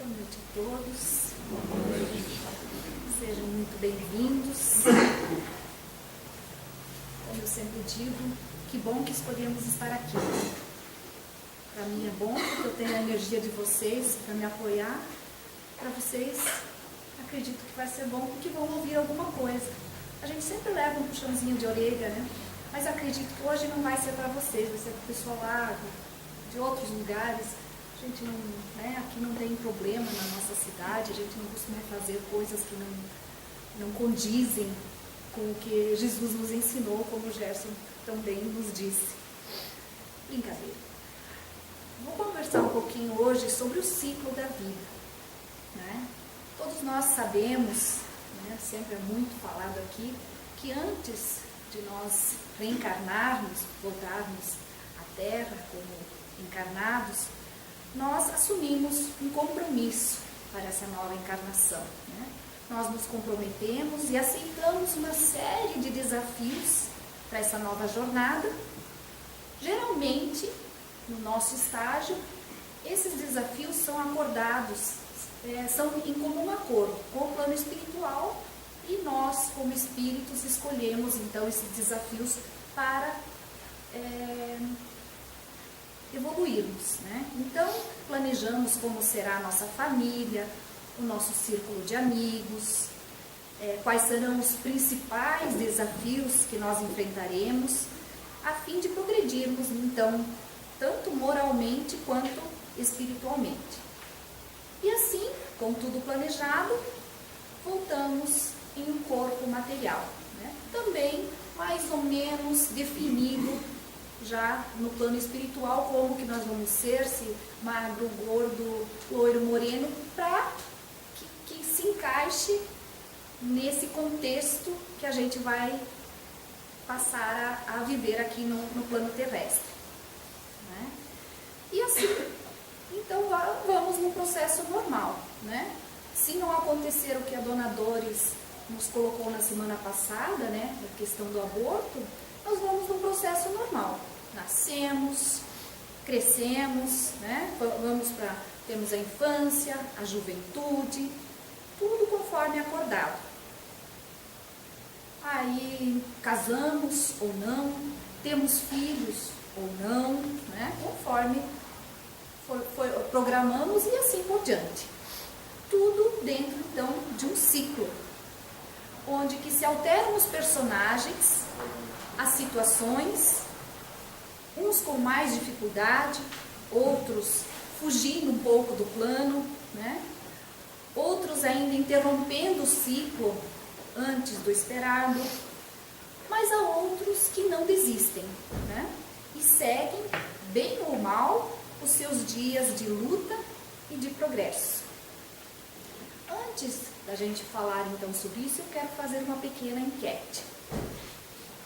Boa noite a todos. Sejam muito bem-vindos. Como eu sempre digo, que bom que escolhemos estar aqui. Para mim é bom, porque eu tenho a energia de vocês para me apoiar. Para vocês, acredito que vai ser bom, porque vão ouvir alguma coisa. A gente sempre leva um puxãozinho de orelha, né? Mas acredito que hoje não vai ser para vocês, vai ser para o pessoal lá de outros lugares. A gente não, né, aqui não tem problema na nossa cidade, a gente não costuma fazer coisas que não condizem com o que Jesus nos ensinou, como o Gerson também nos disse. Brincadeira. Vou conversar um pouquinho hoje sobre o ciclo da vida. Né? Todos nós sabemos, né, sempre é muito falado aqui, que antes de nós reencarnarmos, voltarmos à Terra como encarnados, nós assumimos um compromisso para essa nova encarnação. Né? Nós nos comprometemos e aceitamos uma série de desafios para essa nova jornada. Geralmente, no nosso estágio, esses desafios são acordados, são em comum acordo com o plano espiritual, e nós, como espíritos, escolhemos então esses desafios para evoluirmos, né? Então, planejamos como será a nossa família, o nosso círculo de amigos, quais serão os principais desafios que nós enfrentaremos, a fim de progredirmos, então, tanto moralmente quanto espiritualmente. E assim, com tudo planejado, voltamos em um corpo material, né? Também mais ou menos definido já no plano espiritual, como que nós vamos ser, se magro, gordo, loiro, moreno, para que se encaixe nesse contexto que a gente vai passar a viver aqui no plano terrestre. Né? E assim, então vamos no processo normal. Né? Se não acontecer o que a Dona Dores nos colocou na semana passada, né, na questão do aborto, nós vamos no processo normal. Nascemos, crescemos, né? Temos a infância, a juventude, tudo conforme acordado. Aí casamos ou não, temos filhos ou não, né? Conforme programamos e assim por diante. Tudo dentro então de um ciclo, onde que se alteram os personagens, as situações, uns com mais dificuldade, outros fugindo um pouco do plano, né? Outros ainda interrompendo o ciclo antes do esperado, mas há outros que não desistem, né? E seguem, bem ou mal, os seus dias de luta e de progresso. Antes da gente falar então sobre isso, eu quero fazer uma pequena enquete.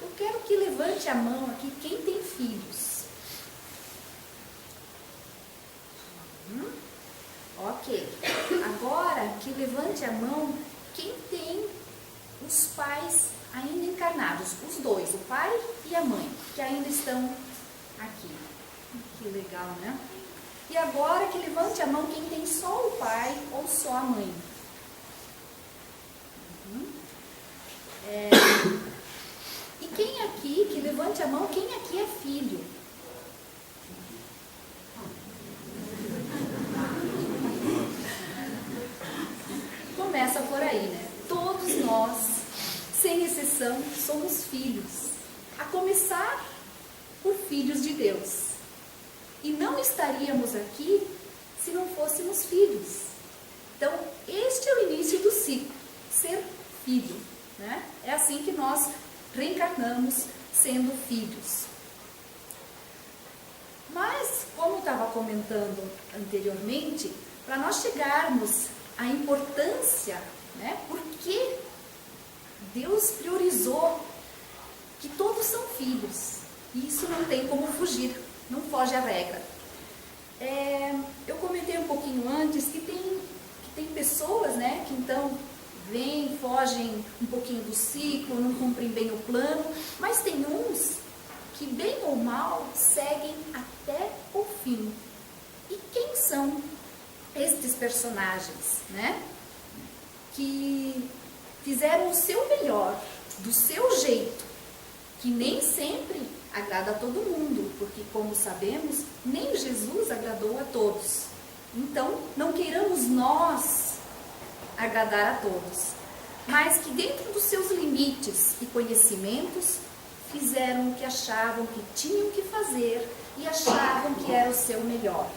Eu quero que levante a mão aqui quem tem filhos. Ok. Agora que levante a mão quem tem os pais ainda encarnados, os dois, o pai e a mãe, que ainda estão aqui. Que legal, né? E agora que levante a mão quem tem só o pai ou só a mãe. E quem aqui, que levante a mão, quem aqui é filho? Começa por aí, né? Todos nós, sem exceção, somos filhos. A começar por filhos de Deus. E não estaríamos aqui se não fôssemos filhos. Então, este é o início do ciclo, ser filho. Né? É assim que nós reencarnamos sendo filhos. Mas, como eu estava comentando anteriormente, para nós chegarmos à importância, né, por que Deus priorizou que todos são filhos, e isso não tem como fugir, não foge à regra. Eu comentei um pouquinho antes que tem pessoas, né, que então vêm, fogem um pouquinho do ciclo, não cumprem bem o plano, mas tem uns que, bem ou mal, seguem até o fim. E quem são estes personagens, né? Que fizeram o seu melhor, do seu jeito, que nem sempre agrada a todo mundo, porque, como sabemos, nem Jesus agradou a todos. Então, não queiramos nós agradar a todos, mas que dentro dos seus limites e conhecimentos, fizeram o que achavam que tinham que fazer e achavam que era o seu melhor.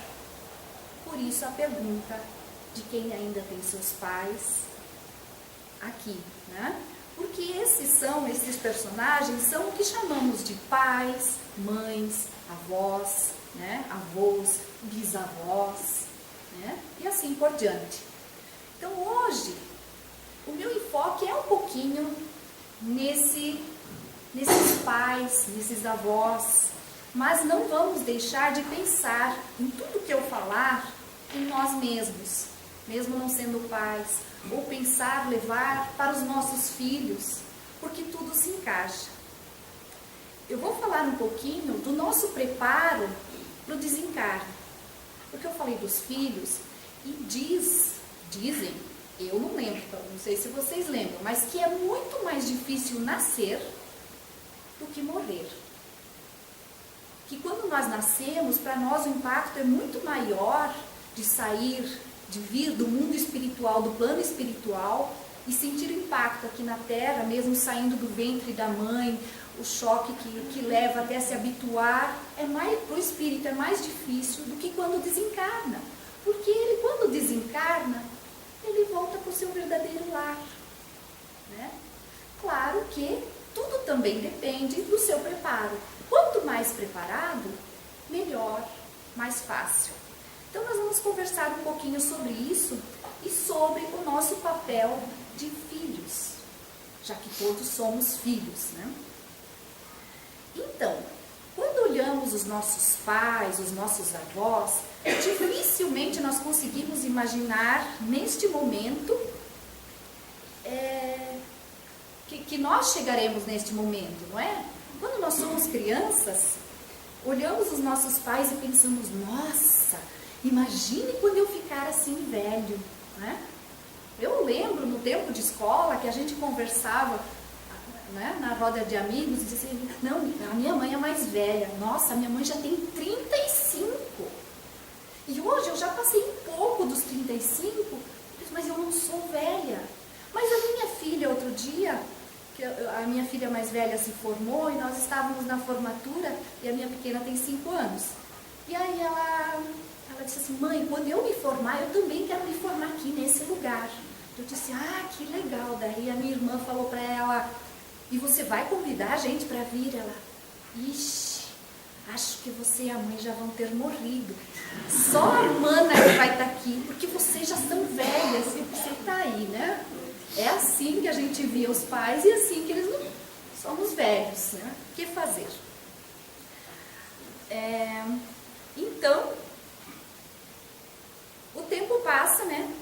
Por isso a pergunta de quem ainda tem seus pais aqui, né? Porque esses personagens são o que chamamos de pais, mães, avós, né? Avós, bisavós, né? E assim por diante. Então hoje, o meu enfoque é um pouquinho nesses pais, nesses avós, mas não vamos deixar de pensar em tudo que eu falar em nós mesmos, mesmo não sendo pais, ou pensar, levar para os nossos filhos, porque tudo se encaixa. Eu vou falar um pouquinho do nosso preparo para o desencarne, porque eu falei dos filhos e dizem, eu não lembro, não sei se vocês lembram, mas que é muito mais difícil nascer do que morrer. Que quando nós nascemos, para nós o impacto é muito maior de sair, de vir do mundo espiritual, do plano espiritual, e sentir o impacto aqui na Terra, mesmo saindo do ventre da mãe, o choque que leva até se habituar, para o espírito é mais difícil do que quando desencarna. Porque ele, quando desencarna, ele volta para o seu verdadeiro lar, né? Claro que tudo também depende do seu preparo. Quanto mais preparado, melhor, mais fácil. Então nós vamos conversar um pouquinho sobre isso e sobre o nosso papel de filhos, já que todos somos filhos, né? Então, quando olhamos os nossos pais, os nossos avós, dificilmente nós conseguimos imaginar neste momento que nós chegaremos neste momento, não é? Quando nós somos crianças, olhamos os nossos pais e pensamos, nossa, imagine quando eu ficar assim velho, né? Eu lembro no tempo de escola que a gente conversava, né, na roda de amigos e dizia assim, não, a minha mãe é mais velha, nossa, a minha mãe já tem 35. E hoje eu já passei um pouco dos 35, mas eu não sou velha. Mas a minha filha, outro dia, a minha filha mais velha se formou e nós estávamos na formatura e a minha pequena tem 5 anos. E aí ela disse assim, mãe, quando eu me formar, eu também quero me formar aqui nesse lugar. Eu disse, que legal. Daí a minha irmã falou para ela, e você vai convidar a gente para vir? Ela, ixi, acho que você e a mãe já vão ter morrido. Só a mana que vai estar aqui, porque vocês já são velhas e você está aí, né? É assim que a gente via os pais e assim que eles não somos velhos, né? O que fazer? Então, o tempo passa, né?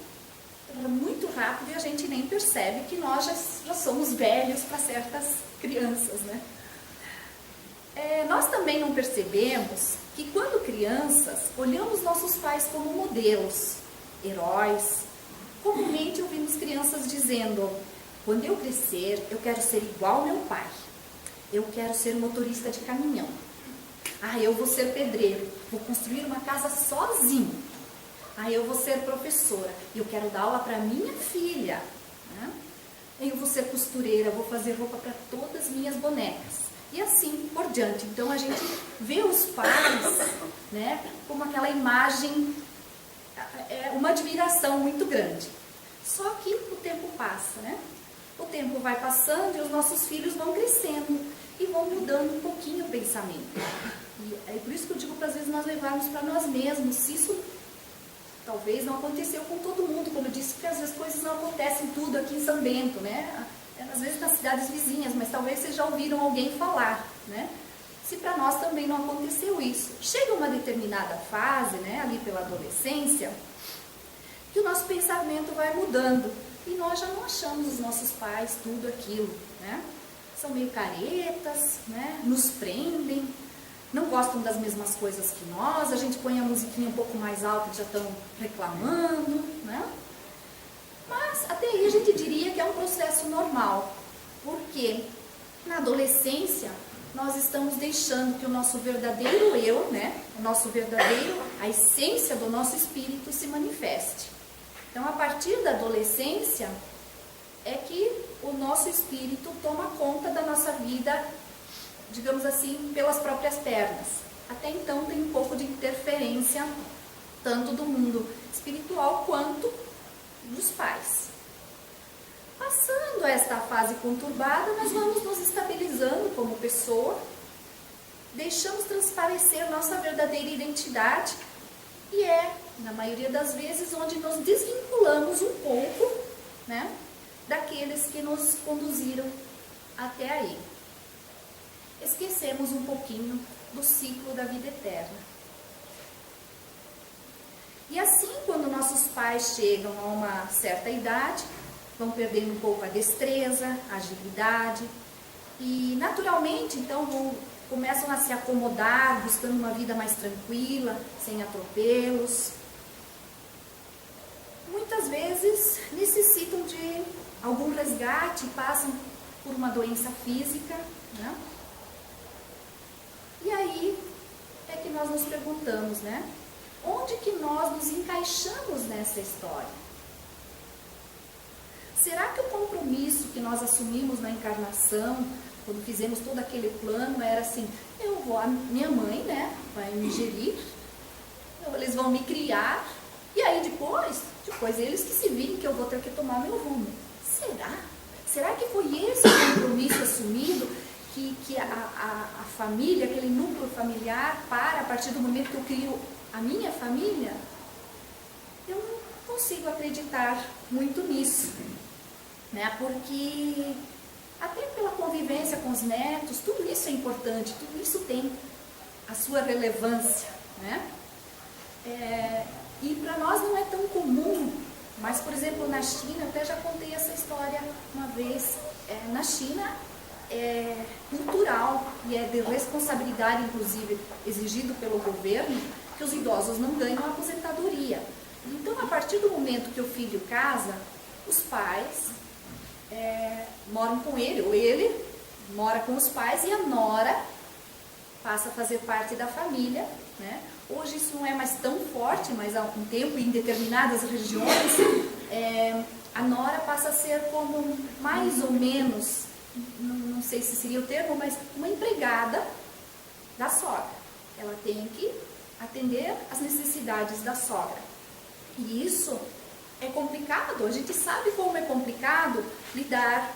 Muito rápido e a gente nem percebe que nós já somos velhos para certas crianças, né? Nós também não percebemos que quando crianças, olhamos nossos pais como modelos, heróis. Comumente ouvimos crianças dizendo, quando eu crescer, eu quero ser igual ao meu pai. Eu quero ser motorista de caminhão. Eu vou ser pedreiro, vou construir uma casa sozinho. Eu vou ser professora, eu quero dar aula para minha filha. Né? Eu vou ser costureira, vou fazer roupa para todas as minhas bonecas. E assim por diante. Então a gente vê os pais, né, como aquela imagem, uma admiração muito grande. Só que o tempo passa, né? O tempo vai passando e os nossos filhos vão crescendo e vão mudando um pouquinho o pensamento. E é por isso que eu digo para às vezes nós levarmos para nós mesmos, se isso talvez não aconteceu com todo mundo, como eu disse, porque às vezes coisas não acontecem tudo aqui em São Bento, né? Às vezes nas cidades vizinhas, mas talvez vocês já ouviram alguém falar, né? Se para nós também não aconteceu isso. Chega uma determinada fase, né, ali pela adolescência, que o nosso pensamento vai mudando e nós já não achamos os nossos pais tudo aquilo, né? São meio caretas, né? Nos prendem, não gostam das mesmas coisas que nós, a gente põe a musiquinha um pouco mais alta e já estão reclamando, né? Mas até aí a gente diria que é um processo normal, porque na adolescência nós estamos deixando que o nosso verdadeiro eu, né, o nosso verdadeiro, a essência do nosso espírito se manifeste. Então, a partir da adolescência é que o nosso espírito toma conta da nossa vida, digamos assim, pelas próprias pernas. Até então tem um pouco de interferência, tanto do mundo espiritual quanto dos pais. Passando esta fase conturbada, nós vamos nos estabilizando como pessoa, deixamos transparecer nossa verdadeira identidade e é, na maioria das vezes, onde nos desvinculamos um pouco, né, daqueles que nos conduziram até aí. Esquecemos um pouquinho do ciclo da vida eterna. E assim, quando nossos pais chegam a uma certa idade, vão perdendo um pouco a destreza, a agilidade e, naturalmente, então, começam a se acomodar, buscando uma vida mais tranquila, sem atropelos. Muitas vezes necessitam de algum resgate, passam por uma doença física, né? E aí é que nós nos perguntamos, né? Onde que nós nos encaixamos nessa história? Será que o compromisso que nós assumimos na encarnação, quando fizemos todo aquele plano, era assim, a minha mãe, né, vai me gerir, eles vão me criar, e aí depois eles que se virem que eu vou ter que tomar meu rumo. Será? Será que foi esse o compromisso assumido, que a família, aquele núcleo familiar, a partir do momento que eu crio a minha família? Eu não consigo acreditar muito nisso, né? Porque até pela convivência com os netos, tudo isso é importante, tudo isso tem a sua relevância, né? E para nós não é tão comum, mas, por exemplo, na China, eu até já contei essa história uma vez, na China é cultural e é de responsabilidade, inclusive, exigido pelo governo, que os idosos não ganham aposentadoria. Então, a partir do momento que o filho casa, os pais moram com ele, ou ele mora com os pais e a nora passa a fazer parte da família, né? Hoje isso não é mais tão forte, mas há um tempo, em determinadas regiões, a nora passa a ser como, mais ou menos, não sei se seria o termo, mas uma empregada da sogra. Ela tem que atender às necessidades da sogra. E isso é complicado, a gente sabe como é complicado lidar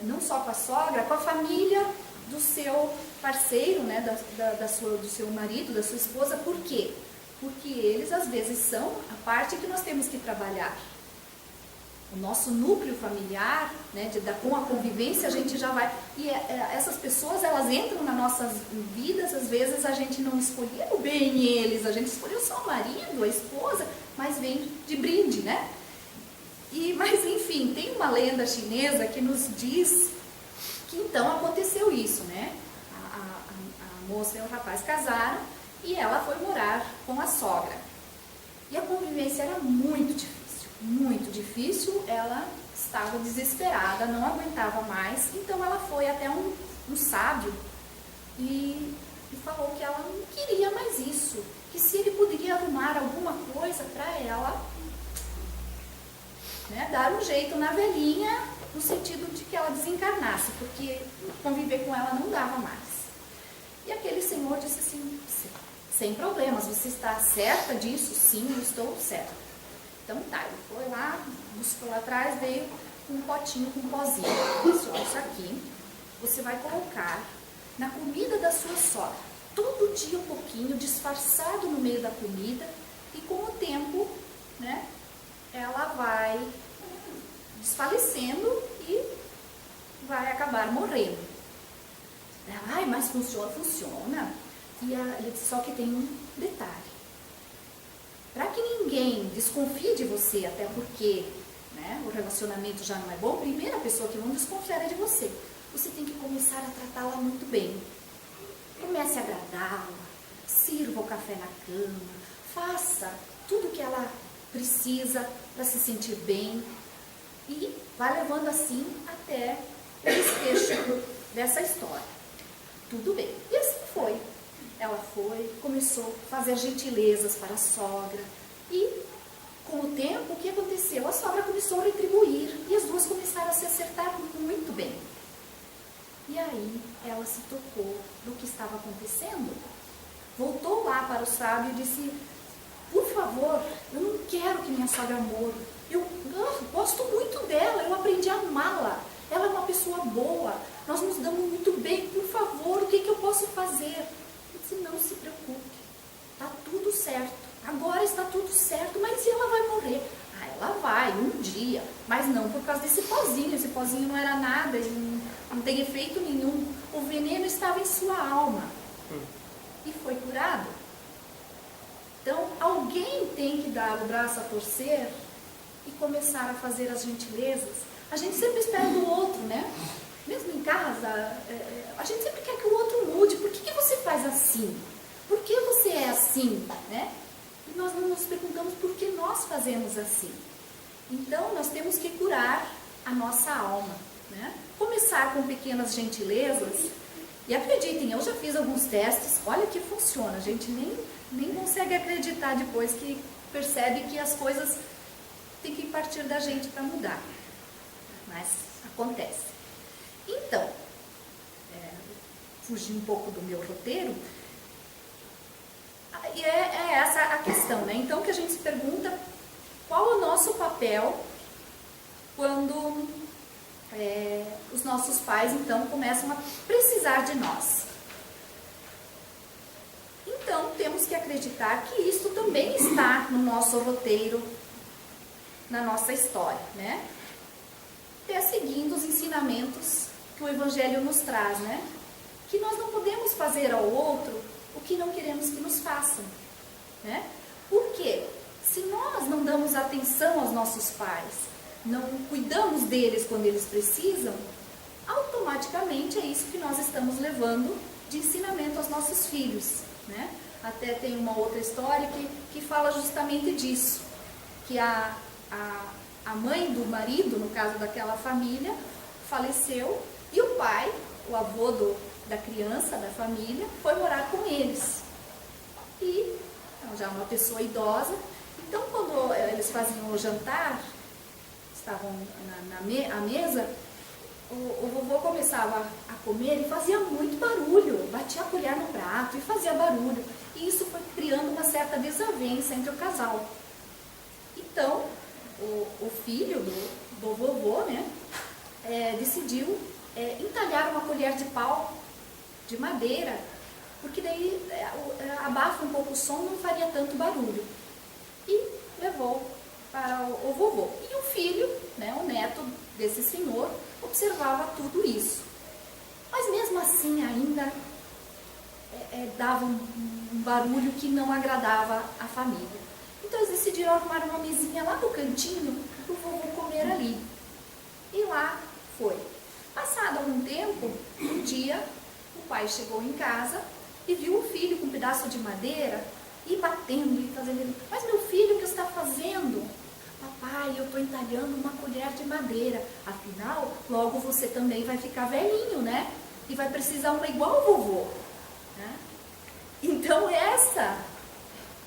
não só com a sogra, com a família do seu parceiro, né, do seu marido, da sua esposa. Por quê? Porque eles às vezes são a parte que nós temos que trabalhar. O nosso núcleo familiar, né, com a convivência, a gente já vai... E essas pessoas, elas entram nas nossas vidas, às vezes a gente não escolheu bem eles, a gente escolheu só o marido, a esposa, mas vem de brinde, né? Mas enfim, tem uma lenda chinesa que nos diz que então aconteceu isso, né? A moça e o rapaz casaram e ela foi morar com a sogra. E a convivência era muito difícil, ela estava desesperada, não aguentava mais, então ela foi até um sábio e falou que ela não queria mais isso, que se ele poderia arrumar alguma coisa para ela, né, dar um jeito na velhinha, no sentido de que ela desencarnasse, porque conviver com ela não dava mais. E aquele senhor disse assim, sem problemas, você está certa disso? Sim, eu estou certa. Então tá, ele foi lá, buscou lá atrás, veio com um potinho com um pozinho. Disse, ó, isso aqui você vai colocar na comida da sua sogra, todo dia um pouquinho, disfarçado no meio da comida, e com o tempo, né, ela vai desfalecendo e vai acabar morrendo. Ai, mas funciona. E ele disse, só que tem um detalhe. Para que ninguém desconfie de você, até porque, né, o relacionamento já não é bom, a primeira pessoa que vão desconfiar é de você. Você tem que começar a tratá-la muito bem. comece a agradá-la, sirva o café na cama, faça tudo o que ela precisa para se sentir bem e vai levando assim até o desfecho dessa história. Tudo bem. E assim foi. Ela começou a fazer gentilezas para a sogra e com o tempo, o que aconteceu? A sogra começou a retribuir e as duas começaram a se acertar muito bem. E aí ela se tocou do que estava acontecendo, voltou lá para o sábio e disse: por favor, eu não quero que minha sogra morra. Eu gosto muito dela, eu aprendi a amá-la. Ela é uma pessoa boa, nós nos damos muito bem. Por favor, o que eu posso fazer? Eu disse: não se preocupe, está tudo certo. Agora está tudo certo, mas e ela vai morrer? Ah, ela vai, um dia, mas não por causa desse pozinho. Esse pozinho não era nada, não tem efeito nenhum. O veneno estava em sua alma e foi curado. Então, alguém tem que dar o braço a torcer e começar a fazer as gentilezas. A gente sempre espera do outro, né? Mesmo em casa, a gente sempre quer que o outro mude. Por que você faz assim? Por que você é assim, né? E nós não nos perguntamos por que nós fazemos assim. Então, nós temos que curar a nossa alma, né? Começar com pequenas gentilezas. E acreditem, eu já fiz alguns testes, olha que funciona. A gente nem consegue acreditar depois que percebe que as coisas têm que partir da gente para mudar. Mas acontece. Então, fugir um pouco do meu roteiro, e é essa a questão, né? Então, que a gente se pergunta qual é o nosso papel quando os nossos pais, então, começam a precisar de nós. Então, temos que acreditar que isso também está no nosso roteiro, na nossa história, né? Até seguindo os ensinamentos que o Evangelho nos traz, né? Que nós não podemos fazer ao outro o que não queremos que nos façam, né? Por quê? Se nós não damos atenção aos nossos pais, não cuidamos deles quando eles precisam, automaticamente é isso que nós estamos levando de ensinamento aos nossos filhos, né? Até tem uma outra história que fala justamente disso, que a mãe do marido, no caso daquela família, faleceu e o pai, o avô da criança, da família, foi morar com eles. E já uma pessoa idosa, então quando eles faziam o jantar, estavam à mesa, o vovô começava a comer e fazia muito barulho, batia a colher no prato e fazia barulho. E isso foi criando uma certa desavença entre o casal. Então, o filho do vovô, né, decidiu entalhar uma colher de pau, de madeira, porque daí abafa um pouco o som, não faria tanto barulho. E levou para o vovô. E o filho, né, o neto desse senhor, observava tudo isso. Mas mesmo assim ainda dava um barulho que não agradava a família. Então eles decidiram arrumar uma mesinha lá no cantinho para o vovô comer ali. E lá foi. Passado algum tempo, um dia, o pai chegou em casa e viu o filho com um pedaço de madeira e batendo e fazendo. Mas meu filho, o que você está fazendo? Papai, eu estou entalhando uma colher de madeira. Afinal, logo você também vai ficar velhinho, né? E vai precisar uma igual ao vovô. Né? Então essa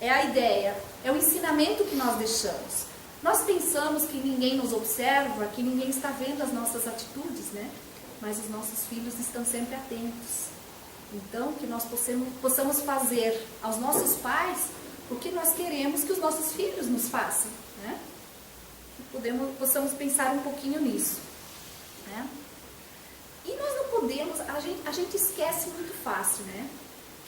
é a ideia, é o ensinamento que nós deixamos. Nós pensamos que ninguém nos observa, que ninguém está vendo as nossas atitudes, né? Mas os nossos filhos estão sempre atentos. Então, que nós possamos fazer aos nossos pais o que nós queremos que os nossos filhos nos façam, né? Que possamos pensar um pouquinho nisso, né? E nós não podemos, a gente esquece muito fácil, né?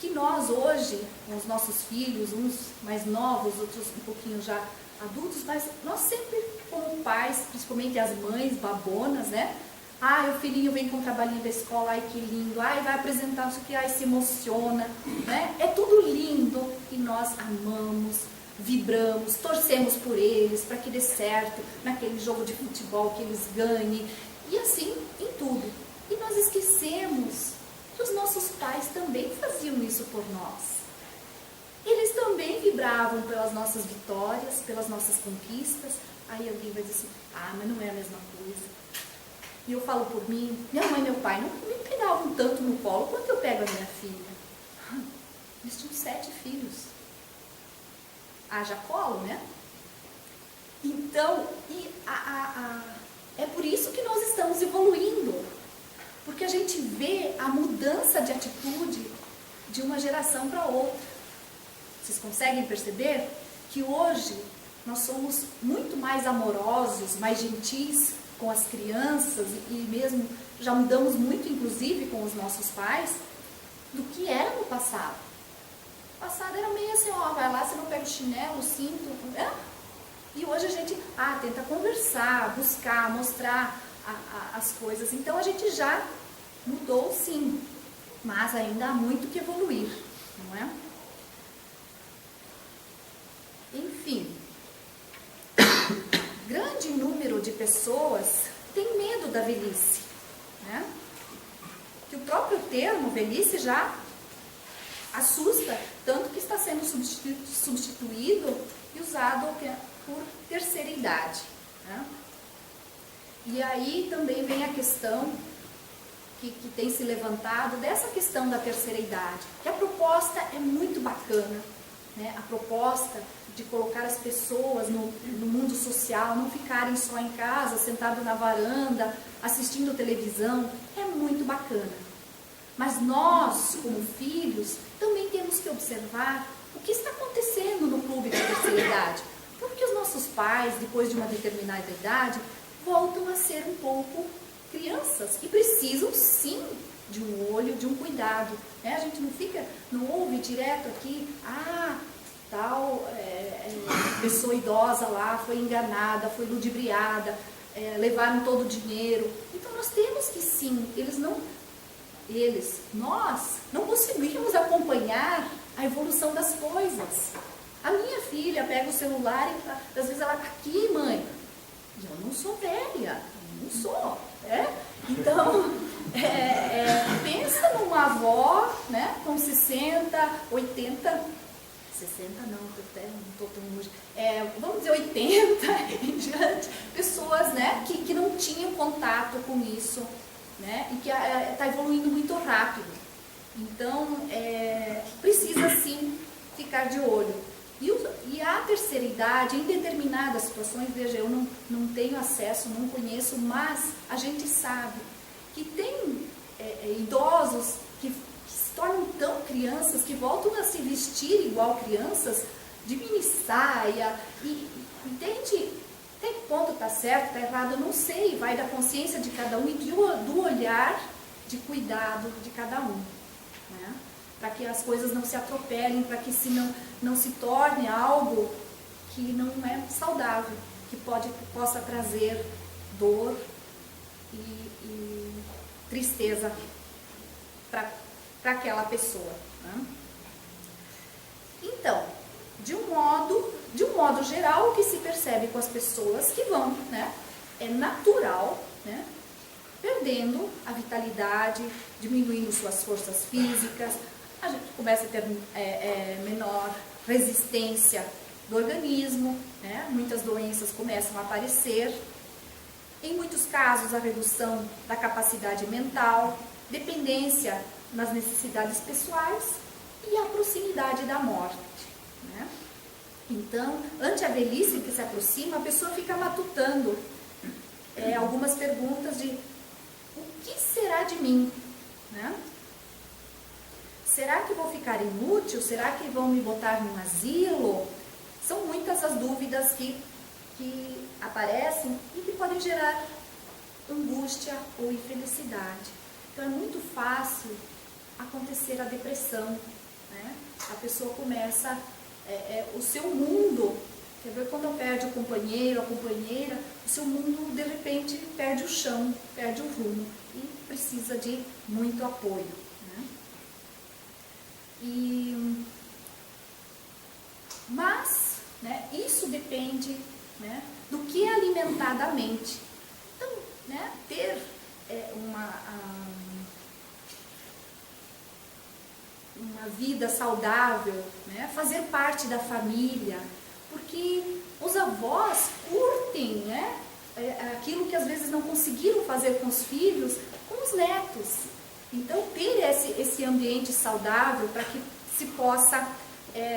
Que nós hoje, com os nossos filhos, uns mais novos, outros um pouquinho já adultos, mas nós sempre, como pais, principalmente as mães babonas, né? Ai, o filhinho vem com o trabalhinho da escola, ai que lindo, ai vai apresentar isso aqui, ai se emociona, né? É tudo lindo e nós amamos, vibramos, torcemos por eles para que dê certo naquele jogo de futebol, que eles ganhem, e assim em tudo. E nós esquecemos que os nossos pais também faziam isso por nós. Eles também vibravam pelas nossas vitórias, pelas nossas conquistas. Aí alguém vai dizer assim, mas não é a mesma coisa. E eu falo por mim, minha mãe e meu pai não me pegavam tanto no colo quanto eu pego a minha filha. Eles tinham 7 filhos. Haja colo, né? Então, é por isso que nós estamos evoluindo. Porque a gente vê a mudança de atitude de uma geração para outra. Vocês conseguem perceber que hoje nós somos muito mais amorosos, mais gentis com as crianças e mesmo já mudamos muito, inclusive, com os nossos pais, do que era no passado. No passado era meio assim, vai lá, você não pega o chinelo, o cinto, né? E hoje a gente tenta conversar, buscar, mostrar as coisas. Então a gente já mudou, sim, mas ainda há muito que evoluir, não é? Enfim, grande número de pessoas tem medo da velhice, né? Que o próprio termo velhice já assusta, tanto que está sendo substituído e usado por terceira idade, né? E aí também vem a questão que tem se levantado dessa questão da terceira idade, que a proposta é muito bacana, né? A proposta de colocar as pessoas no mundo social, não ficarem só em casa, sentado na varanda, assistindo televisão, é muito bacana. Mas nós, como filhos, também temos que observar o que está acontecendo no clube da terceira idade. Porque os nossos pais, depois de uma determinada idade, voltam a ser um pouco crianças e precisam sim de um olho, de um cuidado, né? A gente não ouve direto aqui, tal pessoa idosa lá foi enganada, foi ludibriada, levaram todo o dinheiro. Então nós temos que sim, nós não conseguimos acompanhar a evolução das coisas. A minha filha pega o celular e às vezes ela está aqui, mãe, e eu não sou velha, não sou, Então, pensa numa avó, né, com 60, 80, 60 não, até não estou tão longe, vamos dizer 80 em diante, pessoas, né, que não tinham contato com isso, né, e que está evoluindo muito rápido. Então, precisa sim ficar de olho. E a terceira idade, em determinadas situações, veja, eu não tenho acesso, não conheço, mas a gente sabe que tem idosos que se tornam tão crianças, que voltam a se vestir igual crianças, de mini saia, e entende? Até que ponto está certo, está errado, eu não sei, vai da consciência de cada um e do olhar de cuidado de cada um, né? Para que as coisas não se atropelem, para que não se torne algo que não é saudável, que possa trazer dor e tristeza para aquela pessoa, né? Então, de um modo geral, o que se percebe com as pessoas que vão, né, é natural, né, perdendo a vitalidade, diminuindo suas forças físicas, a gente começa a ter menor resistência do organismo, né? Muitas doenças começam a aparecer. Em muitos casos, a redução da capacidade mental, dependência nas necessidades pessoais e a proximidade da morte, né? Então, ante a velhice que se aproxima, a pessoa fica matutando algumas perguntas de o que será de mim, né? Será que vou ficar inútil? Será que vão me botar num asilo? São muitas as dúvidas que aparecem e que podem gerar angústia ou infelicidade. Então é muito fácil acontecer a depressão, né? A pessoa começa, o seu mundo, quer ver, quando perde o companheiro, a companheira, o seu mundo de repente perde o chão, perde o rumo e precisa de muito apoio. Mas, né, isso depende, né, do que é alimentar da mente. Então, né, ter uma vida saudável, né? Fazer parte da família, porque os avós curtem, né? Aquilo que às vezes não conseguiram fazer com os filhos, com os netos. Então, ter esse ambiente saudável para que se possa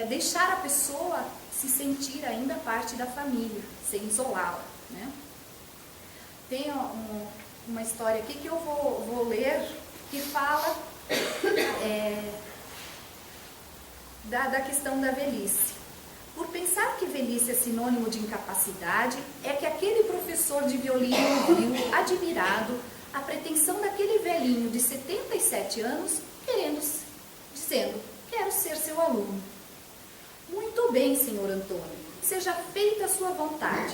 deixar a pessoa se sentir ainda parte da família, sem isolá-la, né? Tem uma história aqui que eu vou ler, que fala da questão da velhice. Por pensar que velhice é sinônimo de incapacidade, é que aquele professor de violino viu, admirado, a pretensão daquele velhinho de 77 anos, dizendo, quero ser seu aluno. Muito bem, senhor Antônio, seja feita a sua vontade.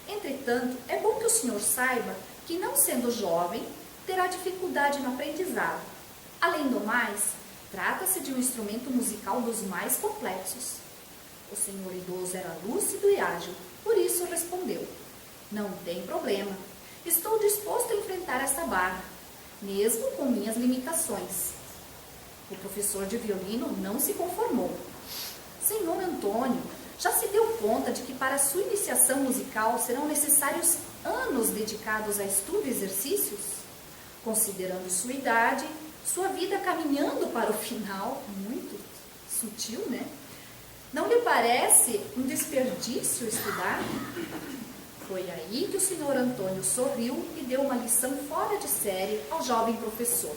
Entretanto, é bom que o senhor saiba que, não sendo jovem, terá dificuldade no aprendizado. Além do mais, trata-se de um instrumento musical dos mais complexos. O senhor idoso era lúcido e ágil, por isso respondeu, não tem problema, estou disposto a enfrentar esta barra, mesmo com minhas limitações. O professor de violino não se conformou. Senhor Antônio, já se deu conta de que para sua iniciação musical serão necessários anos dedicados a estudo e exercícios? Considerando sua idade, sua vida caminhando para o final, muito sutil, né? Não lhe parece um desperdício estudar? Foi aí que o senhor Antônio sorriu e deu uma lição fora de série ao jovem professor.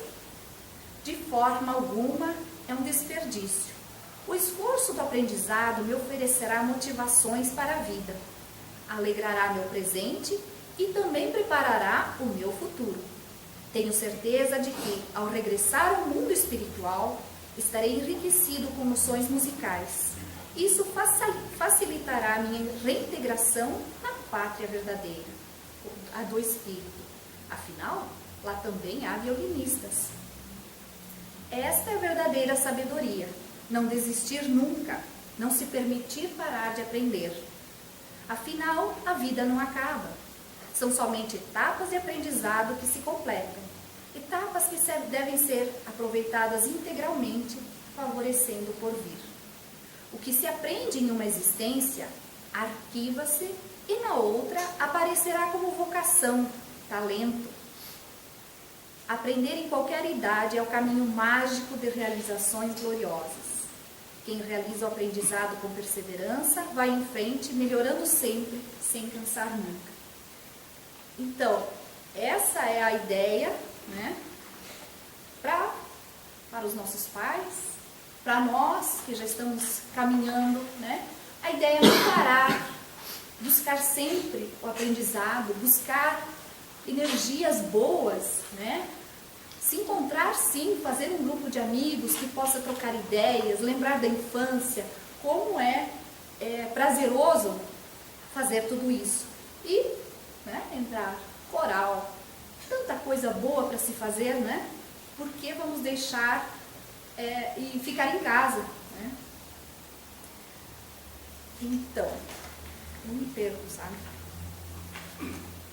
De forma alguma é um desperdício. O esforço do aprendizado me oferecerá motivações para a vida, alegrará meu presente e também preparará o meu futuro. Tenho certeza de que, ao regressar ao mundo espiritual, estarei enriquecido com noções musicais. Isso facilitará a minha reintegração na pátria verdadeira, a do espírito. Afinal, lá também há violinistas. Esta é a verdadeira sabedoria. Não desistir nunca, não se permitir parar de aprender. Afinal, a vida não acaba. São somente etapas de aprendizado que se completam. Etapas que devem ser aproveitadas integralmente, favorecendo o porvir. O que se aprende em uma existência, arquiva-se e na outra aparecerá como vocação, talento. Aprender em qualquer idade é o caminho mágico de realizações gloriosas. Quem realiza o aprendizado com perseverança vai em frente, melhorando sempre, sem cansar nunca. Então, essa é a ideia, né, para os nossos pais, para nós que já estamos caminhando, né? A ideia é não parar, buscar sempre o aprendizado, buscar energias boas, né? Se encontrar sim, fazer um grupo de amigos que possa trocar ideias, lembrar da infância, como é prazeroso fazer tudo isso. E, né, entrar coral, tanta coisa boa para se fazer, né? Por que vamos deixar e ficar em casa, né? Então, eu me perco, sabe?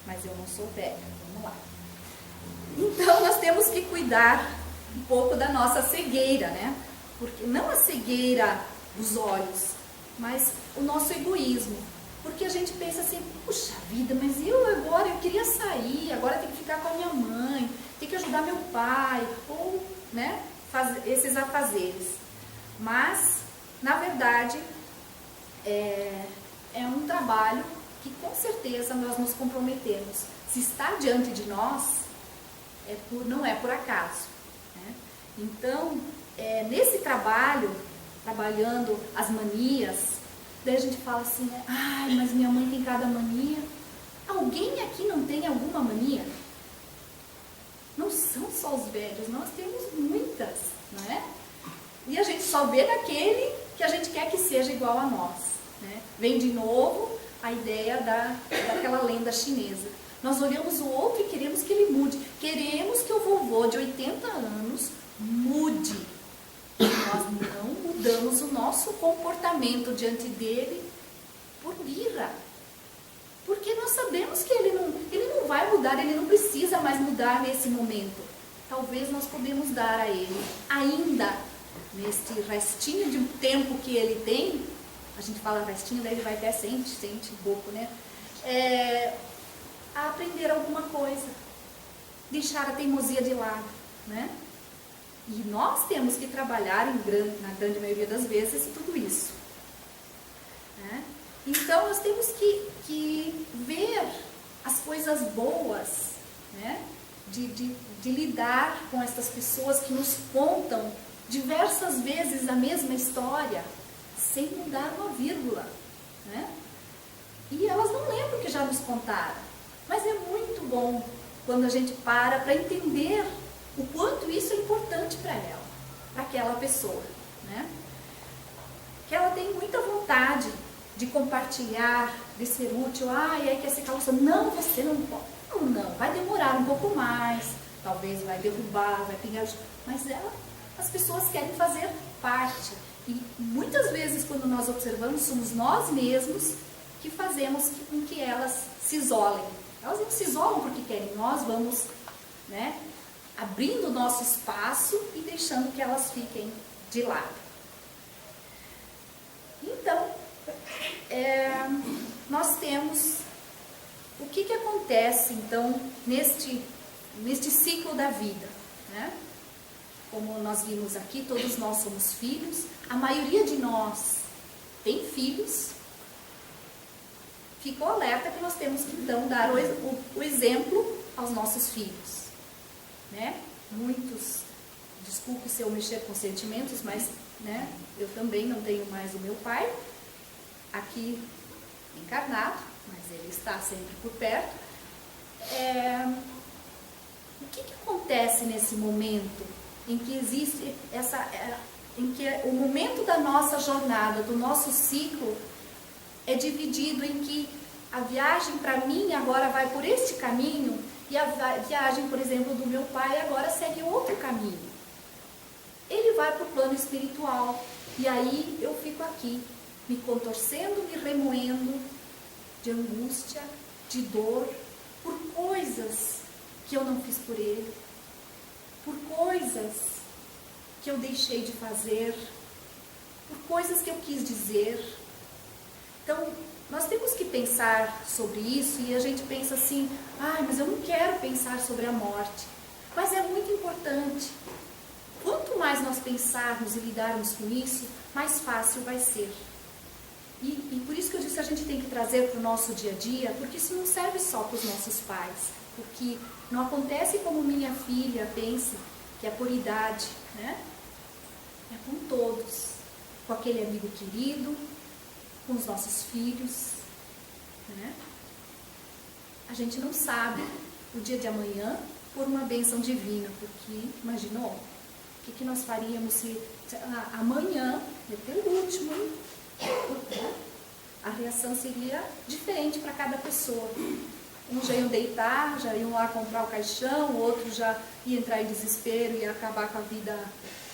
Mas eu não sou velha, vamos lá. Então, nós temos que cuidar um pouco da nossa cegueira, né? Porque não a cegueira dos olhos, mas o nosso egoísmo. Porque a gente pensa assim, puxa vida, mas eu queria sair, agora tenho que ficar com a minha mãe, tenho que ajudar meu pai, ou, né, esses afazeres. Mas, na verdade, é um trabalho que com certeza nós nos comprometemos. Se está diante de nós, não é por acaso, né? Então, nesse trabalho, trabalhando as manias, daí a gente fala assim, ai, mas minha mãe tem cada mania. Alguém aqui não tem alguma mania? Não são só os velhos, nós temos muitas, não é? E a gente só vê naquele que a gente quer que seja igual a nós, né? Vem de novo a ideia daquela lenda chinesa. Nós olhamos o outro e queremos que ele mude. Queremos que o vovô de 80 anos mude. Nós não mudamos o nosso comportamento diante dele por birra. Porque nós sabemos que ele não vai mudar, ele não precisa mais mudar nesse momento. Talvez nós podemos dar a ele ainda neste restinho de tempo que ele tem, a gente fala restinho, daí ele vai até sente pouco, né? A aprender alguma coisa, deixar a teimosia de lado, né? E nós temos que trabalhar na grande maioria das vezes tudo isso, né? Então nós temos que ver as coisas boas, né? De lidar com essas pessoas que nos contam diversas vezes a mesma história, sem mudar uma vírgula, né? E elas não lembram que já nos contaram, mas é muito bom quando a gente para entender o quanto isso é importante para ela, para aquela pessoa, né? Que ela tem muita vontade de compartilhar, de ser útil. É que essa calça, não, você não pode. Não, vai demorar um pouco mais, talvez vai derrubar, vai pingar, mas as pessoas querem fazer parte. E muitas vezes, quando nós observamos, somos nós mesmos que fazemos com que elas se isolem. Elas não se isolam porque querem, nós vamos, né, abrindo o nosso espaço e deixando que elas fiquem de lado. Então, nós temos o que acontece então neste ciclo da vida, né? Como nós vimos aqui, todos nós somos filhos, a maioria de nós tem filhos. Ficou alerta que nós temos que então dar o exemplo aos nossos filhos, né? Muitos, desculpe se eu mexer com sentimentos, mas, né, eu também não tenho mais o meu pai aqui encarnado, mas ele está sempre por perto. O que acontece nesse momento em que existe em que o momento da nossa jornada, do nosso ciclo, é dividido em que a viagem para mim agora vai por este caminho e a viagem, por exemplo, do meu pai agora segue outro caminho. Ele vai para o plano espiritual e aí eu fico aqui, me contorcendo, me remoendo de angústia, de dor, por coisas que eu não fiz por ele, por coisas que eu deixei de fazer, por coisas que eu quis dizer. Então, nós temos que pensar sobre isso e a gente pensa assim, mas eu não quero pensar sobre a morte. Mas é muito importante. Quanto mais nós pensarmos e lidarmos com isso, mais fácil vai ser. E por isso que eu disse que a gente tem que trazer para o nosso dia a dia, porque isso não serve só para os nossos pais. Porque não acontece como minha filha pensa, que é por idade, né? É com todos. Com aquele amigo querido, com os nossos filhos, né? A gente não sabe o dia de amanhã por uma bênção divina, porque, imaginou, o que nós faríamos se amanhã, é pelo último, hein? A reação seria diferente para cada pessoa. Uns já iam deitar, já iam lá comprar o caixão, o outro já ia entrar em desespero e acabar com a vida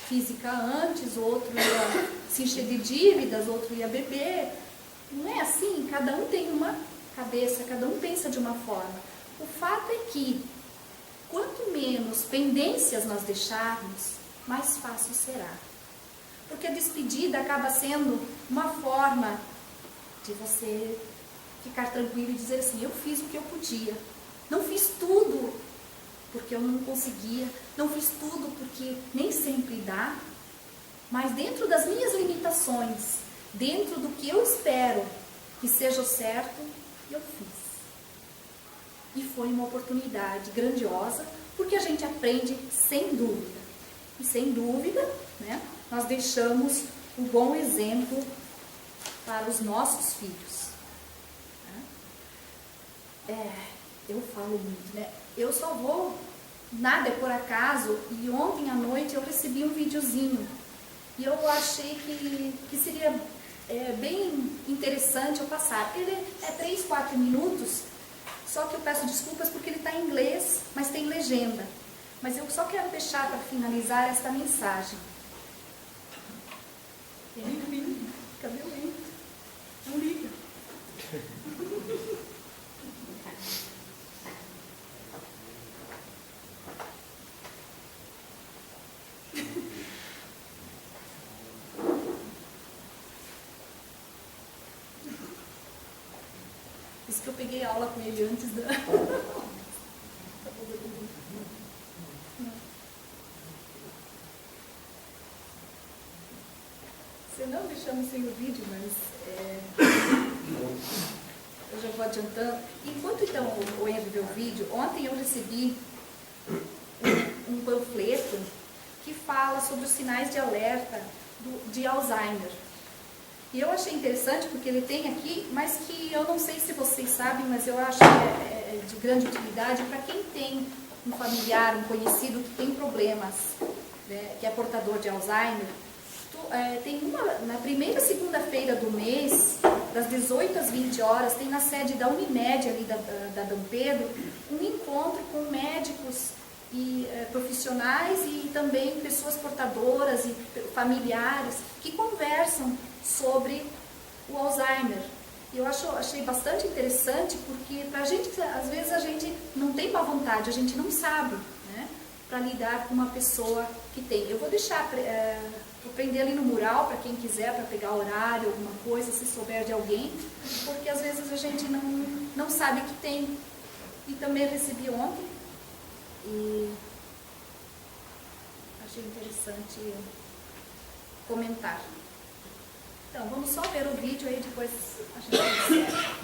física antes, o outro ia se encher de dívidas, o outro ia beber. Não é assim, cada um tem uma cabeça, cada um pensa de uma forma. O fato é que, quanto menos pendências nós deixarmos, mais fácil será. Porque a despedida acaba sendo uma forma de você ficar tranquilo e dizer assim, eu fiz o que eu podia. Não fiz tudo porque eu não conseguia, não fiz tudo porque nem sempre dá, mas dentro das minhas limitações, dentro do que eu espero que seja o certo, eu fiz. E foi uma oportunidade grandiosa, porque a gente aprende sem dúvida. E sem dúvida, né, nós deixamos um bom exemplo para os nossos filhos. Eu falo muito, né? Eu só vou, nada é por acaso, e ontem à noite eu recebi um videozinho. E eu achei que seria bem interessante eu passar. Ele é 3, 4 minutos, só que eu peço desculpas porque ele está em inglês, mas tem legenda. Mas eu só quero deixar para finalizar esta mensagem. Cadê o livro? Não liga. isso que eu peguei aula com ele antes da... Você não me chama sem o vídeo, mas eu já vou adiantando. Enquanto então o Henry vê o vídeo, ontem eu recebi um panfleto que fala sobre os sinais de alerta de Alzheimer. E eu achei interessante porque ele tem aqui, mas que eu não sei se vocês sabem, mas eu acho que é de grande utilidade para quem tem um familiar, um conhecido que tem problemas, né, que é portador de Alzheimer. Tem na primeira segunda-feira do mês, das 18 às 20 horas, tem na sede da Unimed, ali da Dom Pedro, um encontro com médicos e profissionais e também pessoas portadoras e familiares que conversam sobre o Alzheimer. E eu achei bastante interessante porque pra gente, às vezes a gente não tem má vontade, a gente não sabe, né, para lidar com uma pessoa que tem. Eu vou deixar, vou prender ali no mural para quem quiser, para pegar horário, alguma coisa, se souber de alguém, porque às vezes a gente não sabe que tem. E também recebi ontem e achei interessante comentar. Então, vamos só ver o vídeo aí, depois a gente observa.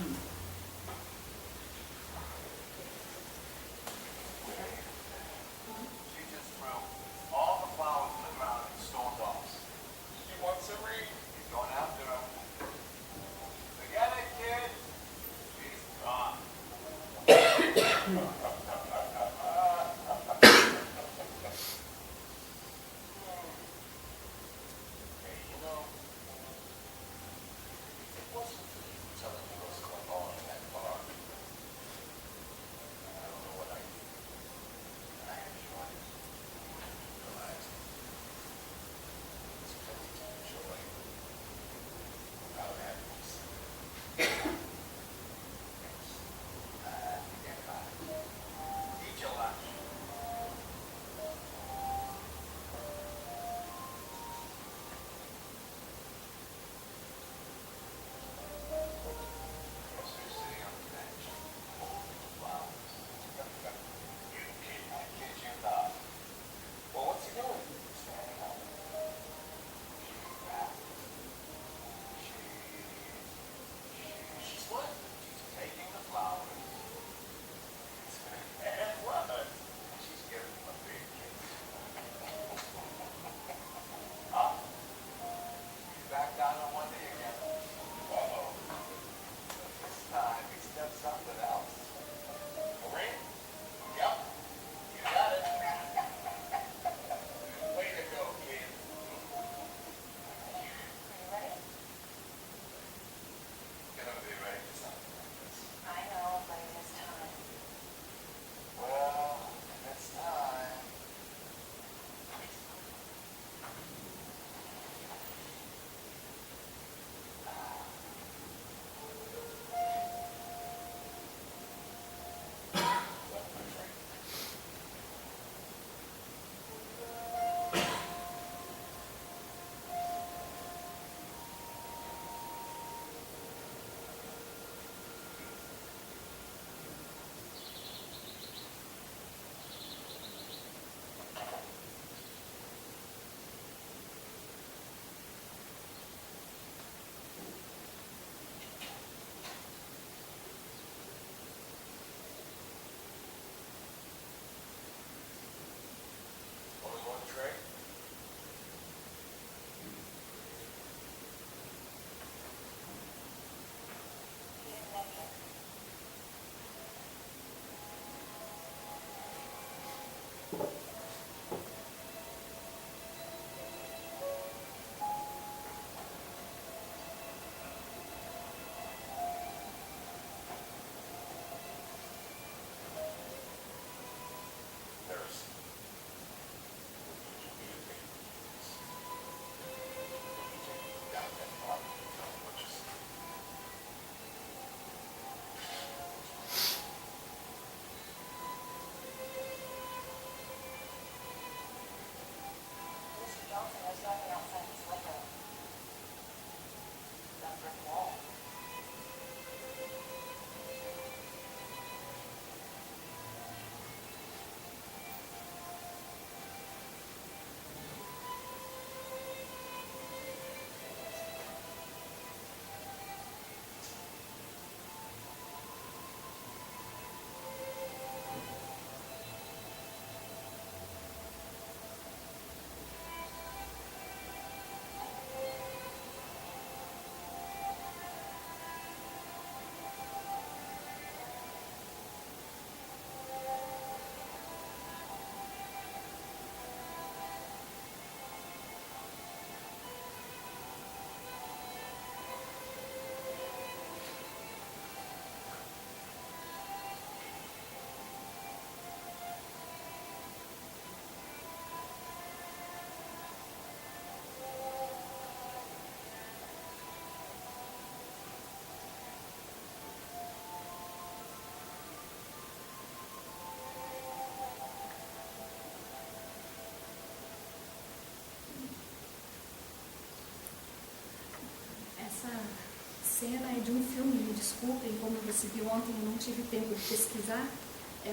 cena é de um filme, me desculpem, como eu recebi ontem, eu não tive tempo de pesquisar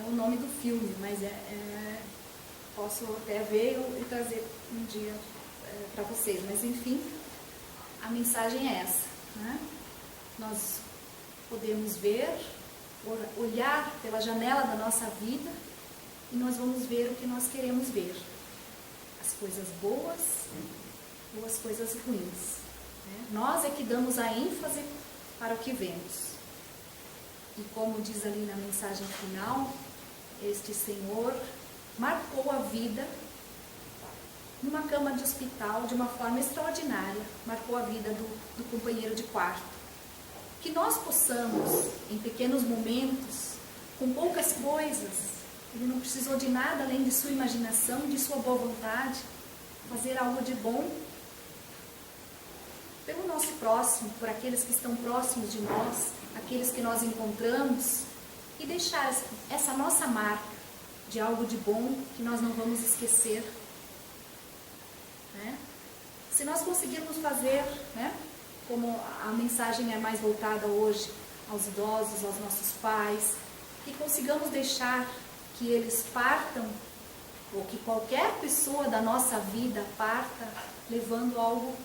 o nome do filme, mas posso até ver e trazer um dia para vocês. Mas enfim, a mensagem é essa, né? Nós podemos ver, olhar pela janela da nossa vida e nós vamos ver o que nós queremos ver. As coisas boas ou as coisas ruins. Né? Nós é que damos a ênfase para o que vemos. E como diz ali na mensagem final, este Senhor marcou a vida numa cama de hospital de uma forma extraordinária, marcou a vida do companheiro de quarto. Que nós possamos, em pequenos momentos, com poucas coisas, ele não precisou de nada além de sua imaginação, de sua boa vontade, fazer algo de bom pelo nosso próximo, por aqueles que estão próximos de nós, aqueles que nós encontramos, e deixar essa nossa marca de algo de bom que nós não vamos esquecer. Né? Se nós conseguirmos fazer, né, como a mensagem é mais voltada hoje aos idosos, aos nossos pais, que consigamos deixar que eles partam, ou que qualquer pessoa da nossa vida parta, levando algo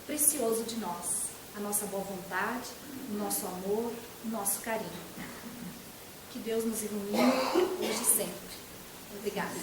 precioso de nós, a nossa boa vontade, o nosso amor, o nosso carinho. Que Deus nos ilumine hoje e sempre. Obrigada.